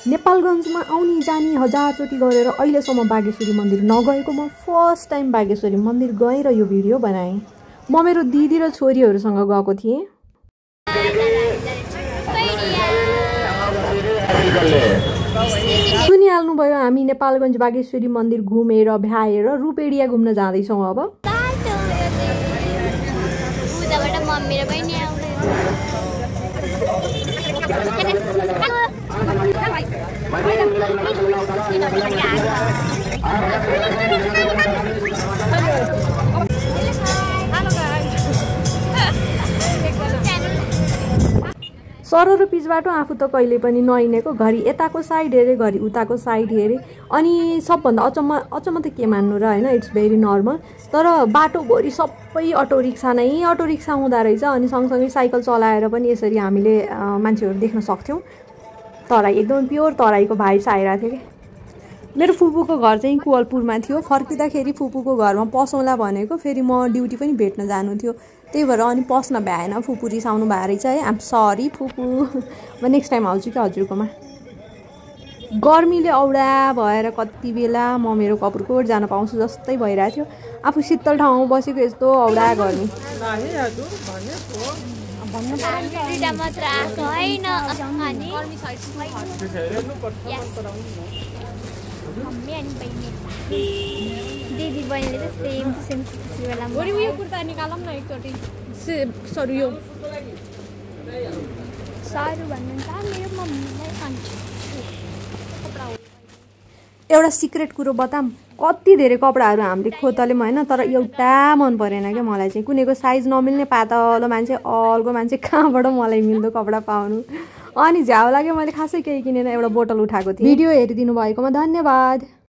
नेपालगञ्जमा आउने जाने हजारचोटि गरेर अहिलेसम्म बागेश्वरी मन्दिर नगएको म फर्स्ट टाइम बागेश्वरी मन्दिर गएँ र यो भिडियो बनाएँ। म मेरो दिदी र छोरीहरूसँग गएको थिएँ। सुनिहाल्नुभयो हामी नेपालगञ्ज बागेश्वरी मन्दिर घुमेर भ्याएर रूपेडिया घुम्न जाँदैछौँ अब। सरो र पिचबाट आफू त कहिले पनि नहिँडेको, घरि यताको साइड हेरेँ घरि उताको साइड हेरेँ। अनि सबभन्दा अचम्म त के मान्नु र होइन, इट्स भेरी नर्मल। तर बाटोभरि सबै अटो रिक्सा नै अटो रिक्सा हुँदो रहेछ। अनि सँगसँगै साइकल चलाएर पनि यसरी हामीले मान्छेहरू देख्न सक्थ्यौँ। तराई एकदम प्योर तराईको भाइब्स आइरहेको थियो कि। मेरो फुपूको घर चाहिँ कोवलपुरमा थियो। फर्किँदाखेरि फुपूको घरमा पसौँला भनेको, फेरि म ड्युटी पनि भेट्न जानु थियो, त्यही भएर अनि पस्न भ्याएन। फुपू रिसाउनु भएको रहेछ है। आम सरी फुपू, म नेक्स्ट टाइम आउँछु क्या हजुरकोमा। गर्मीले औडा भएर कति बेला म मेरो कपुरकोट जान पाउँछु जस्तै भइरहेको थियो। आफू शीतल ठाउँमा बसेको यस्तो औडा गर्मी। दिदी बहिनीले त सेम टु सेम बेला उयो कुर्ता निकालौँ न एकचोटि। सरी यो सारू भन्नुहुन्छ मेरो मम्मीलाई अन्छु। एउटा सिक्रेट कुरो बताऊँ, कति धेरै कपडाहरू हामीले खोतल्यौँ होइन, तर एउटा मन परेन क्या मलाई चाहिँ। कुनैको साइज नमिल्ने पातलो मान्छे, अल्गो मान्छे, कहाँबाट मलाई मिल्दो कपडा पाउनु। अनि झ्याउ लाग्यो, मैले खासै केही किनेर एउटा बोतल उठाएको थिएँ। भिडियो हेरिदिनु भएकोमा धन्यवाद।